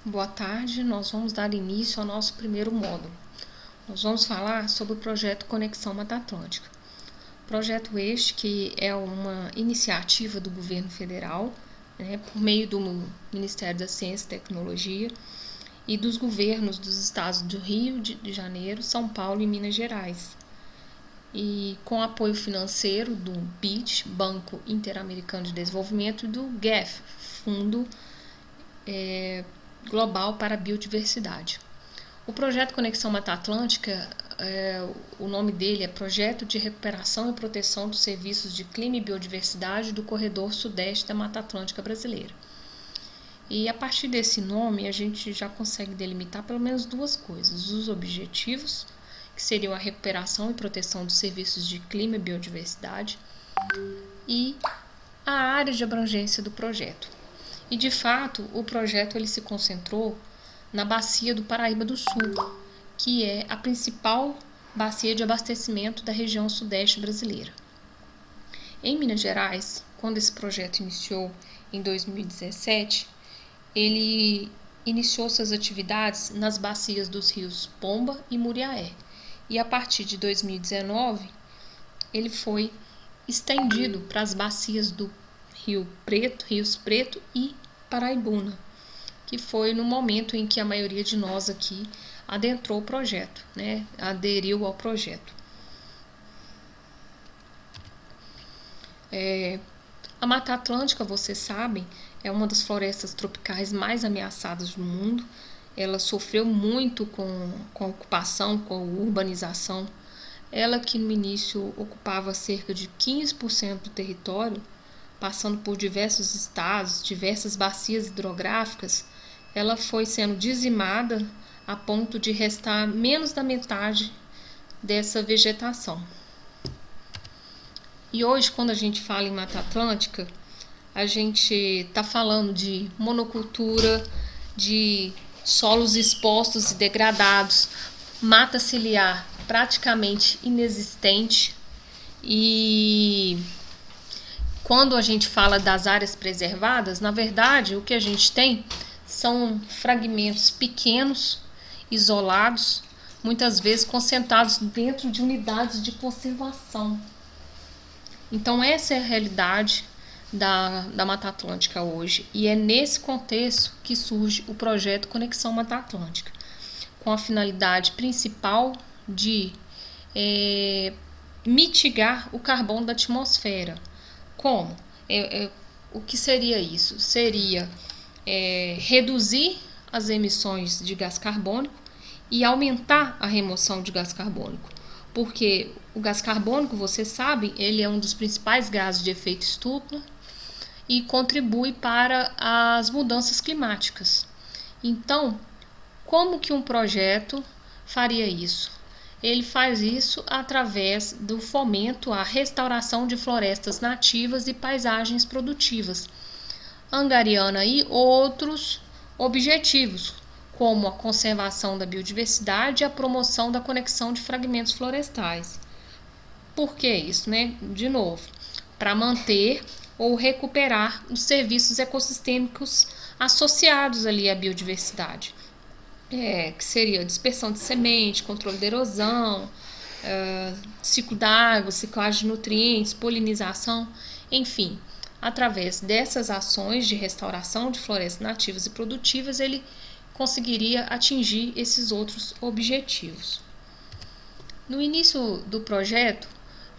Boa tarde, nós vamos dar início ao nosso primeiro módulo. Nós vamos falar sobre o projeto Conexão Mata Atlântica. Projeto este que é uma iniciativa do governo federal, por meio do Ministério da Ciência e Tecnologia e dos governos dos estados do Rio de Janeiro, São Paulo e Minas Gerais. E com apoio financeiro do BID, Banco Interamericano de Desenvolvimento, e do GEF, Fundo Global para a Biodiversidade. O projeto Conexão Mata Atlântica, o nome dele é Projeto de Recuperação e Proteção dos Serviços de Clima e Biodiversidade do Corredor Sudeste da Mata Atlântica Brasileira. E a partir desse nome a gente já consegue delimitar pelo menos duas coisas: os objetivos, que seriam a recuperação e proteção dos serviços de clima e biodiversidade, e a área de abrangência do projeto. E de fato, o projeto ele se concentrou na bacia do Paraíba do Sul, que é a principal bacia de abastecimento da região sudeste brasileira. Em Minas Gerais, quando esse projeto iniciou em 2017, ele iniciou suas atividades nas bacias dos rios Pomba e Muriaé. E a partir de 2019, ele foi estendido para as bacias do Rios Preto e Paraibuna, que foi no momento em que a maioria de nós aqui adentrou o projeto, aderiu ao projeto. A Mata Atlântica, vocês sabem, é uma das florestas tropicais mais ameaçadas do mundo. Ela sofreu muito com a ocupação, com a urbanização. Ela que no início ocupava cerca de 15% do território, passando por diversos estados, diversas bacias hidrográficas, ela foi sendo dizimada a ponto de restar menos da metade dessa vegetação. E hoje, quando a gente fala em Mata Atlântica, a gente está falando de monocultura, de solos expostos e degradados, mata ciliar praticamente inexistente. E quando a gente fala das áreas preservadas, na verdade o que a gente tem são fragmentos pequenos, isolados, muitas vezes concentrados dentro de unidades de conservação. Então essa é a realidade da Mata Atlântica hoje, e é nesse contexto que surge o projeto Conexão Mata Atlântica, com a finalidade principal de mitigar o carbono da atmosfera. Como? O que seria isso? Seria reduzir as emissões de gás carbônico e aumentar a remoção de gás carbônico. Porque o gás carbônico, vocês sabem, ele é um dos principais gases de efeito estufa e contribui para as mudanças climáticas. Então, como que um projeto faria isso? Ele faz isso através do fomento à restauração de florestas nativas e paisagens produtivas, angariando aí outros objetivos, como a conservação da biodiversidade e a promoção da conexão de fragmentos florestais. Por que isso, De novo, para manter ou recuperar os serviços ecossistêmicos associados ali à biodiversidade. Que seria dispersão de semente, controle da erosão, ciclo da água, ciclagem de nutrientes, polinização, enfim. Através dessas ações de restauração de florestas nativas e produtivas, ele conseguiria atingir esses outros objetivos. No início do projeto,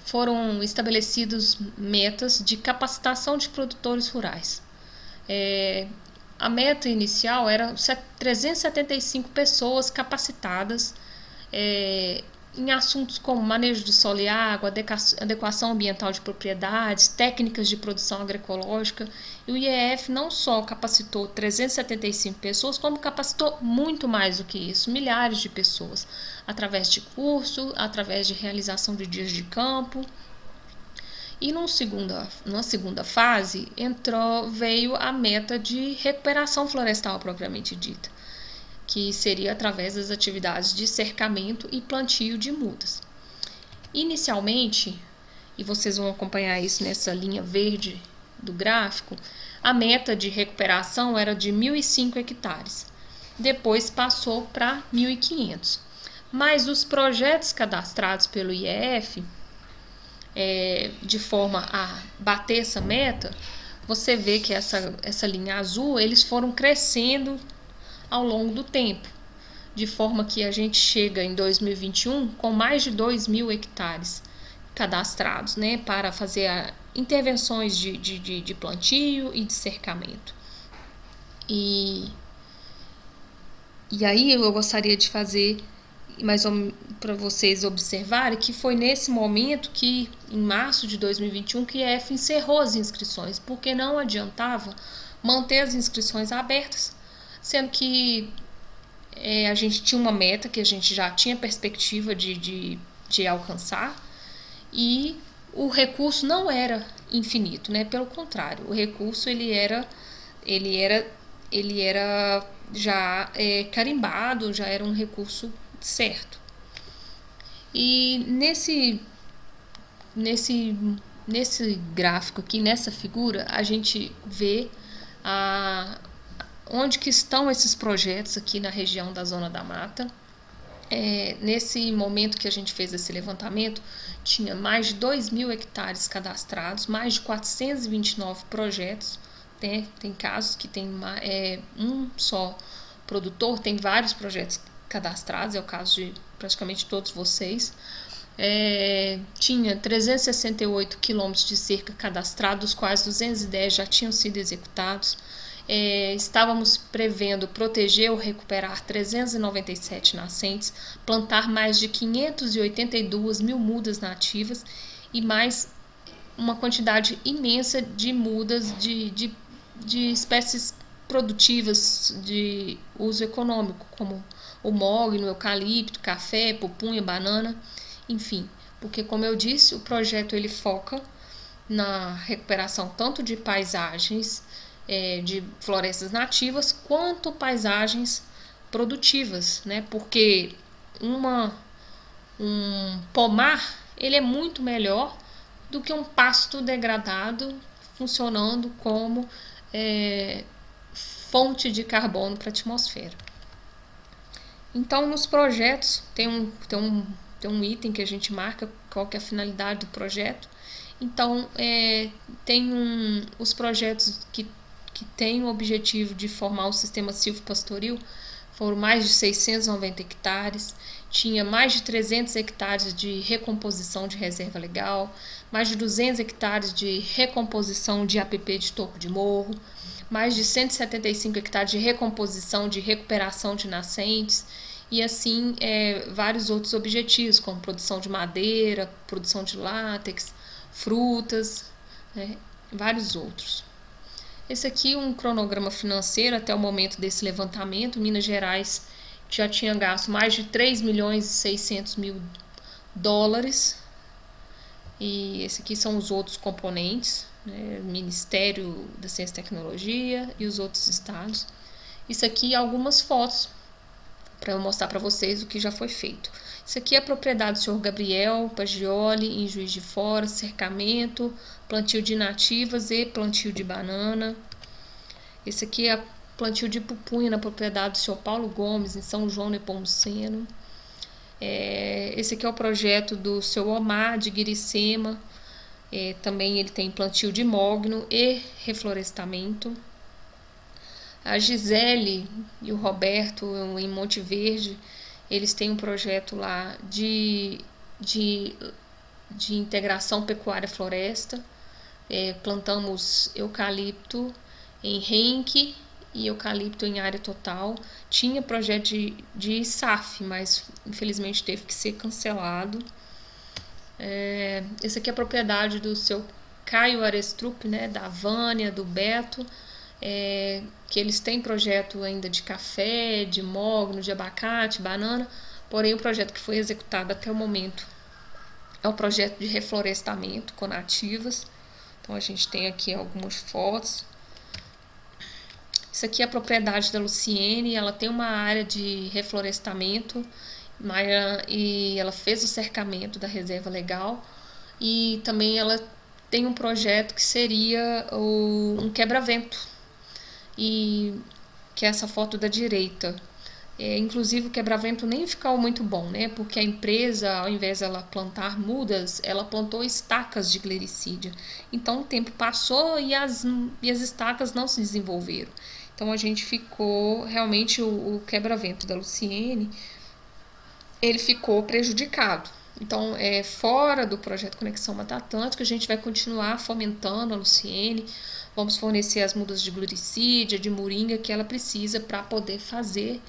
foram estabelecidas metas de capacitação de produtores rurais. A meta inicial era 375 pessoas capacitadas em assuntos como manejo de solo e água, adequação ambiental de propriedades, técnicas de produção agroecológica. E o IEF não só capacitou 375 pessoas, como capacitou muito mais do que isso, milhares de pessoas, através de curso, através de realização de dias de campo. E numa segunda fase, veio a meta de recuperação florestal propriamente dita, que seria através das atividades de cercamento e plantio de mudas. Inicialmente, e vocês vão acompanhar isso nessa linha verde do gráfico, a meta de recuperação era de 1.005 hectares. depois passou para 1.500. Mas os projetos cadastrados pelo IEF, de forma a bater essa meta, você vê que essa linha azul, eles foram crescendo ao longo do tempo, de forma que a gente chega em 2021 com mais de 2.000 hectares cadastrados, né, para fazer intervenções de plantio e de cercamento. E aí eu gostaria de fazer mais para vocês observarem que foi nesse momento que, em março de 2021, que a EF encerrou as inscrições, porque não adiantava manter as inscrições abertas, sendo que a gente tinha uma meta que a gente já tinha perspectiva de alcançar, e o recurso não era infinito, né? Pelo contrário, o recurso ele era já carimbado, já era um recurso certo. E nesse gráfico aqui, nessa figura, a gente vê onde que estão esses projetos aqui na região da Zona da Mata. Nesse momento que a gente fez esse levantamento, tinha mais de 2.000 hectares cadastrados, mais de 429 projetos. Tem casos que tem um só produtor, tem vários projetos cadastrados, é o caso de praticamente todos vocês. Tinha 368 quilômetros de cerca cadastrados, dos quais 210 já tinham sido executados. Estávamos prevendo proteger ou recuperar 397 nascentes, plantar mais de 582 mil mudas nativas e mais uma quantidade imensa de mudas de espécies produtivas de uso econômico, como o mogno, eucalipto, café, pupunha, banana, enfim. Porque, como eu disse, o projeto ele foca na recuperação tanto de paisagens de florestas nativas quanto paisagens produtivas, né? Porque um pomar ele é muito melhor do que um pasto degradado funcionando como fonte de carbono para a atmosfera. Então, nos projetos tem um item que a gente marca qual que é a finalidade do projeto. Então, tem os projetos que têm o objetivo de formar o sistema silvopastoril, foram mais de 690 hectares, tinha mais de 300 hectares de recomposição de reserva legal, mais de 200 hectares de recomposição de APP de topo de morro, mais de 175 hectares de recomposição de recuperação de nascentes, e assim vários outros objetivos, como produção de madeira, produção de látex, frutas, vários outros. Esse aqui é um cronograma financeiro até o momento desse levantamento. Minas Gerais já tinha gasto mais de 3.600.000 dólares. E esse aqui são os outros componentes, né? Ministério da Ciência e Tecnologia e os outros estados. Isso aqui é algumas fotos para eu mostrar para vocês o que já foi feito. Isso aqui é a propriedade do senhor Gabriel Pagioli, em Juiz de Fora, cercamento, plantio de nativas e plantio de banana. Esse aqui é plantio de pupunha na propriedade do senhor Paulo Gomes, em São João Nepomuceno. Esse aqui é o projeto do seu Omar de Guiricema. Também ele tem plantio de mogno e reflorestamento. A Gisele e o Roberto em Monte Verde, eles têm um projeto lá de integração pecuária-floresta. Plantamos eucalipto em renque e eucalipto em área total. Tinha projeto de SAF, mas infelizmente teve que ser cancelado. Esse aqui é a propriedade do seu Caio Arestrup, né, da Vânia, do Beto, que eles têm projeto ainda de café, de mogno, de abacate, banana, porém o projeto que foi executado até o momento é o projeto de reflorestamento com nativas. Então a gente tem aqui algumas fotos. Isso aqui é a propriedade da Luciene, ela tem uma área de reflorestamento e ela fez o cercamento da reserva legal, e também ela tem um projeto que seria um quebra-vento, e que é essa foto da direita. Inclusive o quebra-vento nem ficou muito bom, né? Porque a empresa, ao invés de ela plantar mudas, ela plantou estacas de glericídia. Então o tempo passou e as estacas não se desenvolveram. Então a gente ficou, realmente o quebra-vento da Luciene, ele ficou prejudicado. Então, fora do projeto Conexão Mata Atlântica, a gente vai continuar fomentando a Luciene, vamos fornecer as mudas de gluricídia, de moringa que ela precisa para poder fazer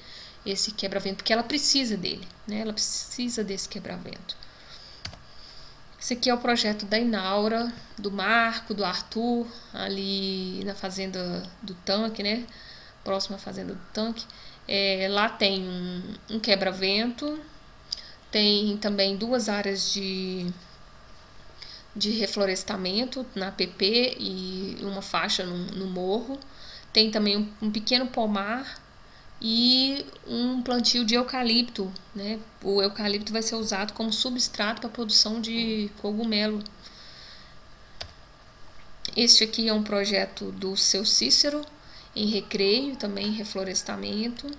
esse quebra-vento, porque ela precisa dele, né? Ela precisa desse quebra-vento. Esse aqui é o projeto da Inaura, do Marco, do Arthur, ali na fazenda do Tanque, né? Próxima à fazenda do Tanque. Lá tem um quebra-vento, tem também 2 áreas de reflorestamento na PP e uma faixa no morro. Tem também um pequeno pomar e um plantio de eucalipto, né? O eucalipto vai ser usado como substrato para a produção de cogumelo. Este aqui é um projeto do seu Cícero, em Recreio, também em reflorestamento.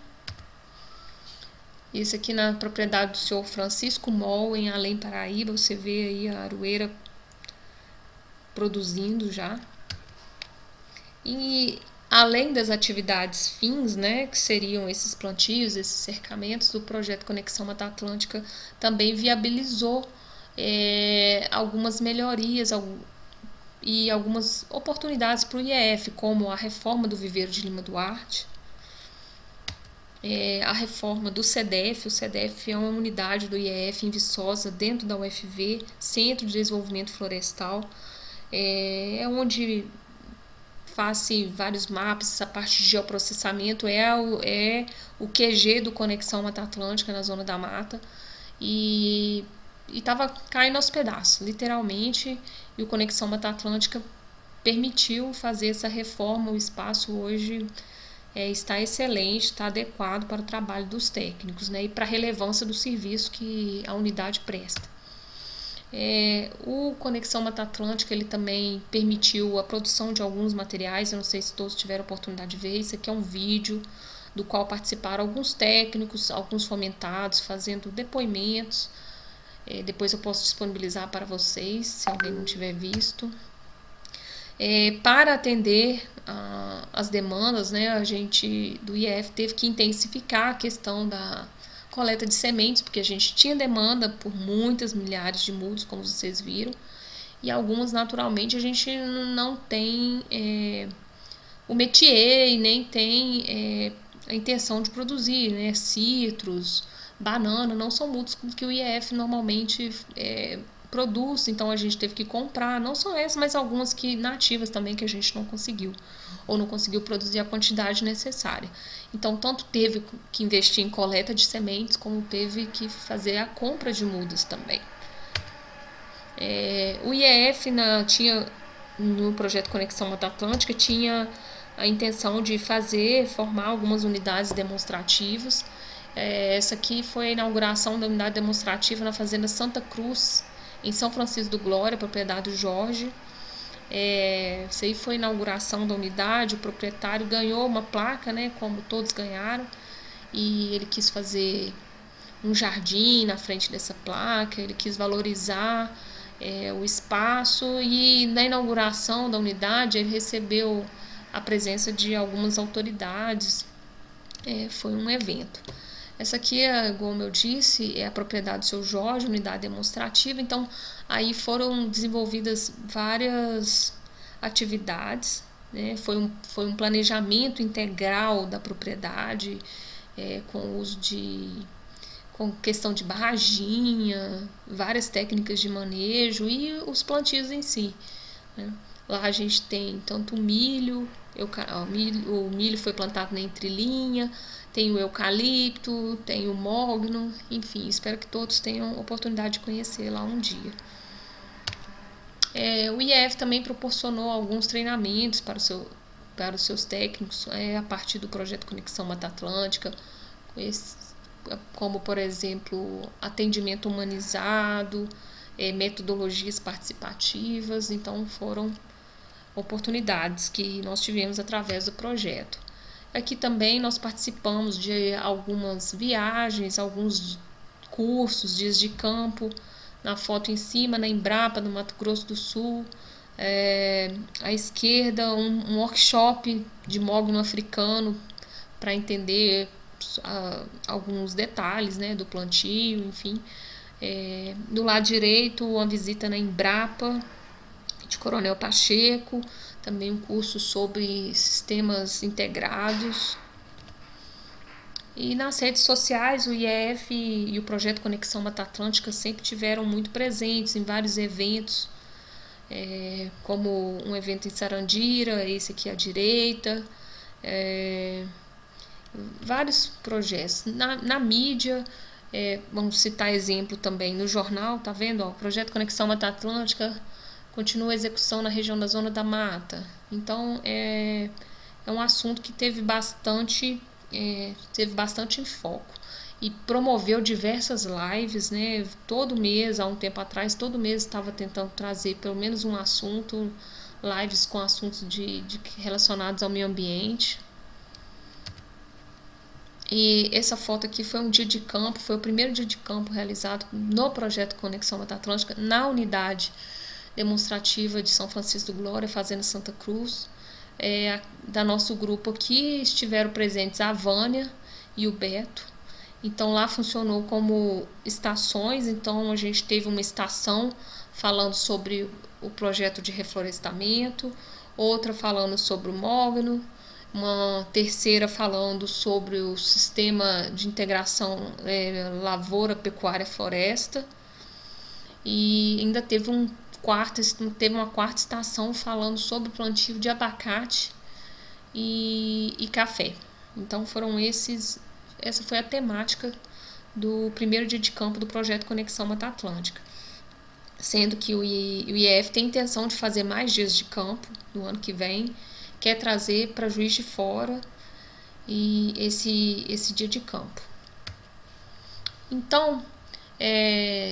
Esse aqui na propriedade do senhor Francisco Mol, em Além Paraíba, você vê aí a aroeira produzindo já. E além das atividades fins, né, que seriam esses plantios, esses cercamentos, o projeto Conexão Mata Atlântica também viabilizou algumas melhorias e algumas oportunidades para o IEF, como a reforma do viveiro de Lima Duarte, a reforma do CEDEF. O CEDEF é uma unidade do IEF em Viçosa, dentro da UFV, Centro de Desenvolvimento Florestal, onde faz-se vários mapas. Essa parte de geoprocessamento é o QG do Conexão Mata Atlântica na Zona da Mata, e estava caindo aos pedaços, literalmente, e o Conexão Mata Atlântica permitiu fazer essa reforma. O espaço hoje está excelente, está adequado para o trabalho dos técnicos, né, e para a relevância do serviço que a unidade presta. O Conexão Mata Atlântica, ele também permitiu a produção de alguns materiais. Eu não sei se todos tiveram a oportunidade de ver. Isso aqui é um vídeo do qual participaram alguns técnicos, alguns fomentados, fazendo depoimentos. Depois eu posso disponibilizar para vocês, se alguém não tiver visto. Para atender as demandas, né, a gente do IEF teve que intensificar a questão da coleta de sementes, porque a gente tinha demanda por muitas milhares de mudas, como vocês viram, e algumas, naturalmente, a gente não tem o métier e nem tem a intenção de produzir, né? Citros, banana, não são mudas que o IEF normalmente produz, então a gente teve que comprar, não só essas, mas algumas que nativas também, que a gente não conseguiu, ou não conseguiu produzir a quantidade necessária. Então, tanto teve que investir em coleta de sementes, como teve que fazer a compra de mudas também. O IEF tinha, no projeto Conexão Mata Atlântica, tinha a intenção de formar algumas unidades demonstrativas. Essa aqui foi a inauguração da unidade demonstrativa na Fazenda Santa Cruz, em São Francisco do Glória, propriedade do Jorge. Isso aí foi a inauguração da unidade. O proprietário ganhou uma placa, né, como todos ganharam, e ele quis fazer um jardim na frente dessa placa. Ele quis valorizar o espaço, e na inauguração da unidade ele recebeu a presença de algumas autoridades. Foi um evento. Essa aqui, como eu disse, é a propriedade do seu Jorge, unidade demonstrativa. Então, aí foram desenvolvidas várias atividades, né? Foi um planejamento integral da propriedade, com uso com questão de barraginha, várias técnicas de manejo e os plantios em si, né? Lá a gente tem tanto o milho, o milho foi plantado na entrelinha, tem o eucalipto, tem o mogno, enfim, espero que todos tenham oportunidade de conhecer lá um dia. O IEF também proporcionou alguns treinamentos para os seus técnicos, a partir do projeto Conexão Mata Atlântica, como, por exemplo, atendimento humanizado, metodologias participativas. Então, foram oportunidades que nós tivemos através do projeto. Aqui também nós participamos de algumas viagens, alguns cursos, dias de campo. Na foto em cima, na Embrapa, no Mato Grosso do Sul. À esquerda, um workshop de mogno africano para entender alguns detalhes, né, do plantio, enfim. Do lado direito, uma visita na Embrapa, de Coronel Pacheco, também um curso sobre sistemas integrados. E nas redes sociais, o IEF e o projeto Conexão Mata Atlântica sempre tiveram muito presentes em vários eventos, como um evento em Sarandira, esse aqui à direita, vários projetos. Na mídia, vamos citar exemplo também no jornal, tá vendo? Ó, o projeto Conexão Mata Atlântica continua a execução na região da Zona da Mata. Então, é um assunto que teve bastante em foco e promoveu diversas lives, né? Todo mês, há um tempo atrás, todo mês estava tentando trazer pelo menos um assunto, lives com assuntos relacionados ao meio ambiente. E essa foto aqui foi um dia de campo, foi o primeiro dia de campo realizado no projeto Conexão Mata Atlântica, na unidade demonstrativa de São Francisco do Glória, Fazenda Santa Cruz. Da nosso grupo aqui estiveram presentes a Vânia e o Beto. Então lá funcionou como estações, então a gente teve uma estação falando sobre o projeto de reflorestamento, outra falando sobre o mogno, uma terceira falando sobre o sistema de integração lavoura, pecuária, floresta, e ainda teve uma quarta estação falando sobre o plantio de abacate e café. Então essa foi a temática do primeiro dia de campo do projeto Conexão Mata Atlântica, sendo que o IEF tem intenção de fazer mais dias de campo no ano que vem, quer trazer para Juiz de Fora e esse dia de campo. Então,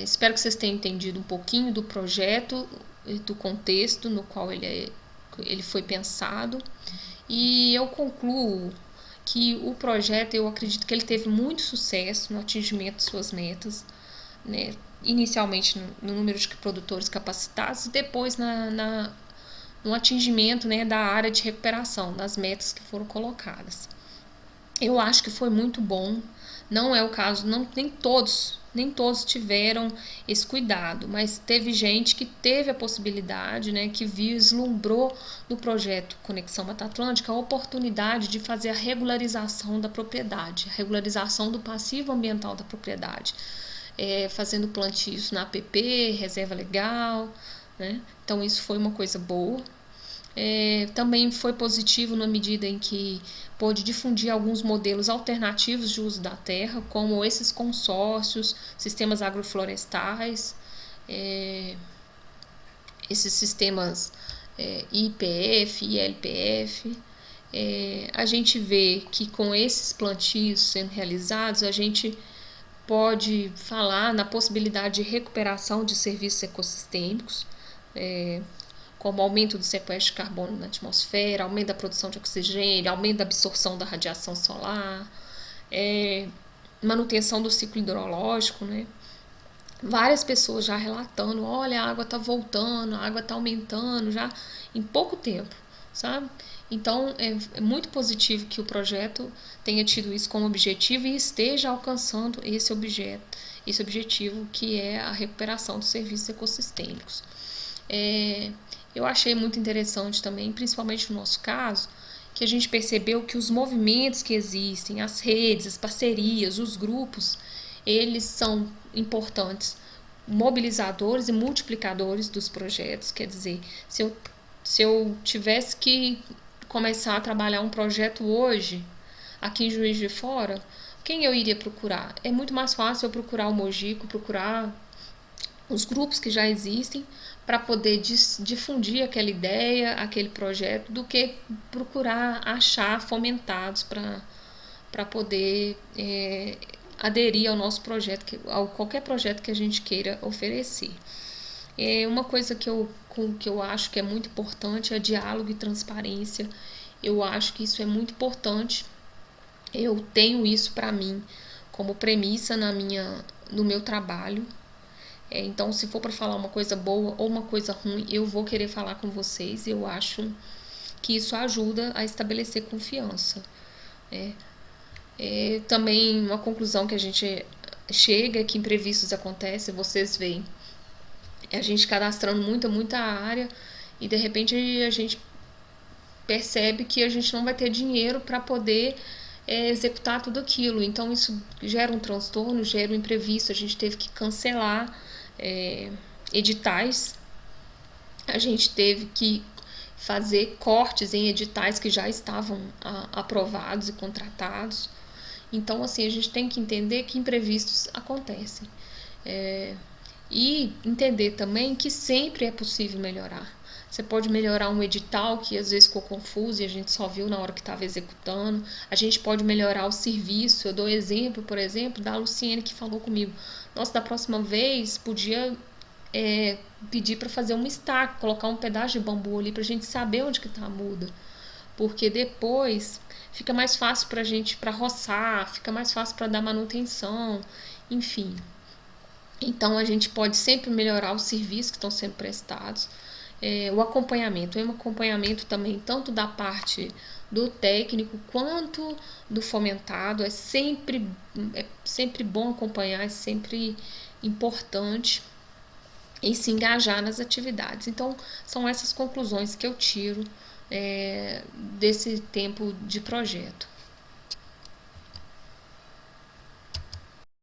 espero que vocês tenham entendido um pouquinho do projeto e do contexto no qual ele foi pensado. E eu concluo que o projeto, eu acredito que ele teve muito sucesso no atingimento de suas metas, né? Inicialmente no número de produtores capacitados e depois no atingimento, né, da área de recuperação, das metas que foram colocadas. Eu acho que foi muito bom. Não é o caso, nem todos tiveram esse cuidado, mas teve gente que teve a possibilidade, né, que vislumbrou no projeto Conexão Mata Atlântica a oportunidade de fazer a regularização da propriedade, a regularização do passivo ambiental da propriedade, fazendo plantios na APP, reserva legal, né? Então isso foi uma coisa boa. Também foi positivo na medida em que pôde difundir alguns modelos alternativos de uso da terra, como esses consórcios, sistemas agroflorestais, esses sistemas IPF, ILPF. A gente vê que com esses plantios sendo realizados, a gente pode falar na possibilidade de recuperação de serviços ecossistêmicos, como aumento do sequestro de carbono na atmosfera, aumento da produção de oxigênio, aumento da absorção da radiação solar, manutenção do ciclo hidrológico, né? Várias pessoas já relatando, olha, a água está voltando, a água está aumentando já em pouco tempo, sabe? Então, é muito positivo que o projeto tenha tido isso como objetivo e esteja alcançando esse objetivo, que é a recuperação dos serviços ecossistêmicos. Eu achei muito interessante também, principalmente no nosso caso, que a gente percebeu que os movimentos que existem, as redes, as parcerias, os grupos, eles são importantes mobilizadores e multiplicadores dos projetos. Quer dizer, se eu tivesse que começar a trabalhar um projeto hoje, aqui em Juiz de Fora, quem eu iria procurar? É muito mais fácil eu procurar o Mogico, procurar os grupos que já existem para poder difundir aquela ideia, aquele projeto, do que procurar achar fomentados para poder aderir ao nosso projeto, a qualquer projeto que a gente queira oferecer. Uma coisa que eu acho que é muito importante é diálogo e transparência Eu acho que isso é muito importante. Eu tenho isso para mim como premissa no meu trabalho. Então, se for para falar uma coisa boa ou uma coisa ruim, eu vou querer falar com vocês. Eu acho que isso ajuda a estabelecer confiança. Também uma conclusão que a gente chega é que imprevistos acontecem, vocês veem. A gente cadastrando muita área e de repente a gente percebe que a gente não vai ter dinheiro para poder executar tudo aquilo. Então isso gera um transtorno, gera um imprevisto. A gente teve que cancelar editais, a gente teve que fazer cortes em editais que já estavam aprovados e contratados. Então, assim, a gente tem que entender que imprevistos acontecem. E entender também que sempre é possível melhorar. Você pode melhorar um edital que às vezes ficou confuso e a gente só viu na hora que estava executando. A gente pode melhorar o serviço. Eu dou exemplo, por exemplo, da Luciene que falou comigo. Nossa, da próxima vez podia pedir para fazer uma estaca, colocar um pedaço de bambu ali para a gente saber onde que está a muda. Porque depois fica mais fácil para a gente para roçar, fica mais fácil para dar manutenção, enfim. Então a gente pode sempre melhorar os serviços que estão sendo prestados. O acompanhamento, um acompanhamento também tanto da parte do técnico quanto do fomentado. É sempre bom acompanhar, é sempre importante e se engajar nas atividades. Então são essas conclusões que eu tiro desse tempo de projeto.